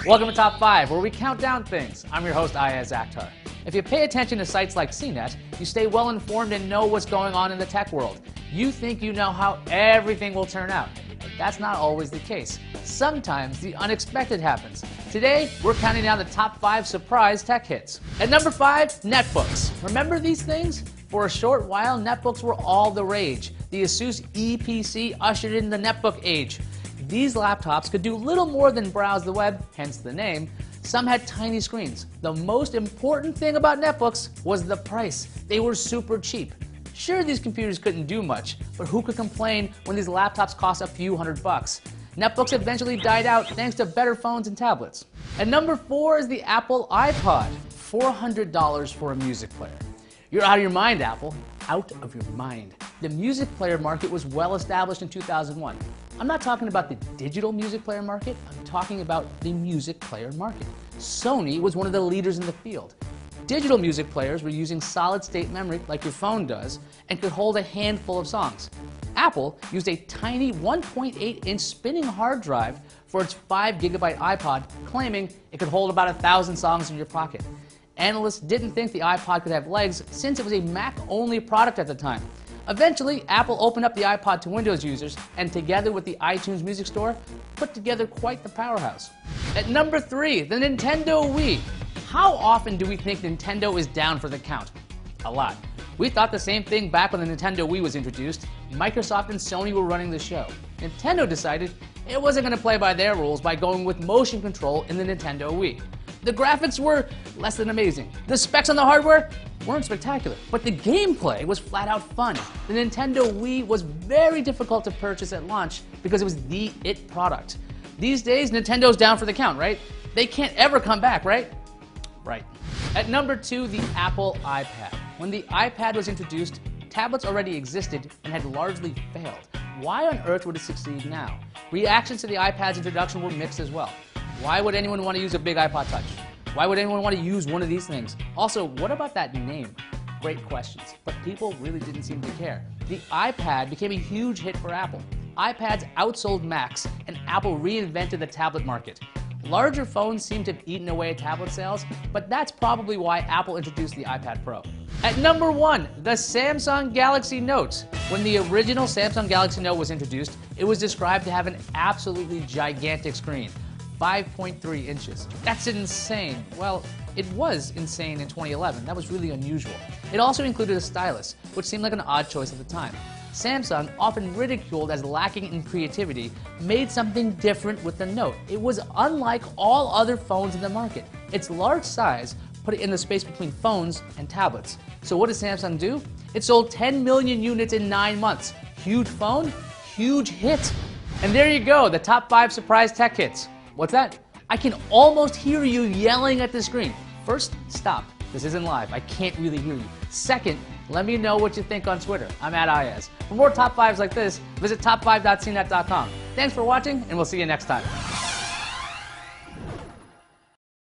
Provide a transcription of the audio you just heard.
Welcome to Top 5, where we count down things. I'm your host, Ayaz Akhtar. If you pay attention to sites like CNET, you stay well informed and know what's going on in the tech world. You think you know how everything will turn out. But that's not always the case. Sometimes the unexpected happens. Today, we're counting down the top 5 surprise tech hits. At number 5, netbooks. Remember these things? For a short while, netbooks were all the rage. The Asus EPC ushered in the netbook age. These laptops could do little more than browse the web, hence the name. Some had tiny screens. The most important thing about netbooks was the price. They were super cheap. Sure, these computers couldn't do much, but who could complain when these laptops cost a few $100? Netbooks eventually died out thanks to better phones and tablets. At number 4 is the Apple iPod. $400 for a music player. You're out of your mind, Apple. Out of your mind. The music player market was well established in 2001. I'm not talking about the digital music player market, I'm talking about the music player market. Sony was one of the leaders in the field. Digital music players were using solid-state memory like your phone does and could hold a handful of songs. Apple used a tiny 1.8-inch spinning hard drive for its 5-gigabyte iPod, claiming it could hold about 1,000 songs in your pocket. Analysts didn't think the iPod could have legs since it was a Mac-only product at the time. Eventually, Apple opened up the iPod to Windows users and together with the iTunes Music Store, put together quite the powerhouse. At number 3, the Nintendo Wii. How often do we think Nintendo is down for the count? A lot. We thought the same thing back when the Nintendo Wii was introduced. Microsoft and Sony were running the show. Nintendo decided it wasn't going to play by their rules by going with motion control in the Nintendo Wii. The graphics were less than amazing. The specs on the hardware weren't spectacular, but the gameplay was flat out fun. The Nintendo Wii was very difficult to purchase at launch because it was the it product. These days, Nintendo's down for the count, right? They can't ever come back, right? Right. At number 2, the Apple iPad. When the iPad was introduced, tablets already existed and had largely failed. Why on earth would it succeed now? Reactions to the iPad's introduction were mixed as well. Why would anyone want to use a big iPod Touch? Why would anyone want to use one of these things? Also, what about that name? Great questions, but people really didn't seem to care. The iPad became a huge hit for Apple. iPads outsold Macs, and Apple reinvented the tablet market. Larger phones seem to have eaten away at tablet sales, but that's probably why Apple introduced the iPad Pro. At number 1, the Samsung Galaxy Note. When the original Samsung Galaxy Note was introduced, it was described to have an absolutely gigantic screen. 5.3 inches. That's insane. Well, it was insane in 2011. That was really unusual. It also included a stylus, which seemed like an odd choice at the time. Samsung, often ridiculed as lacking in creativity, made something different with the Note. It was unlike all other phones in the market. Its large size put it in the space between phones and tablets. So what did Samsung do? It sold 10 million units in 9 months. Huge phone, huge hit. And there you go, the top 5 surprise tech hits. What's that? I can almost hear you yelling at the screen. First, stop. This isn't live. I can't really hear you. Second, let me know what you think on Twitter. I'm at Ayaz. For more top 5s like this, visit top5.cnet.com. Thanks for watching, and we'll see you next time.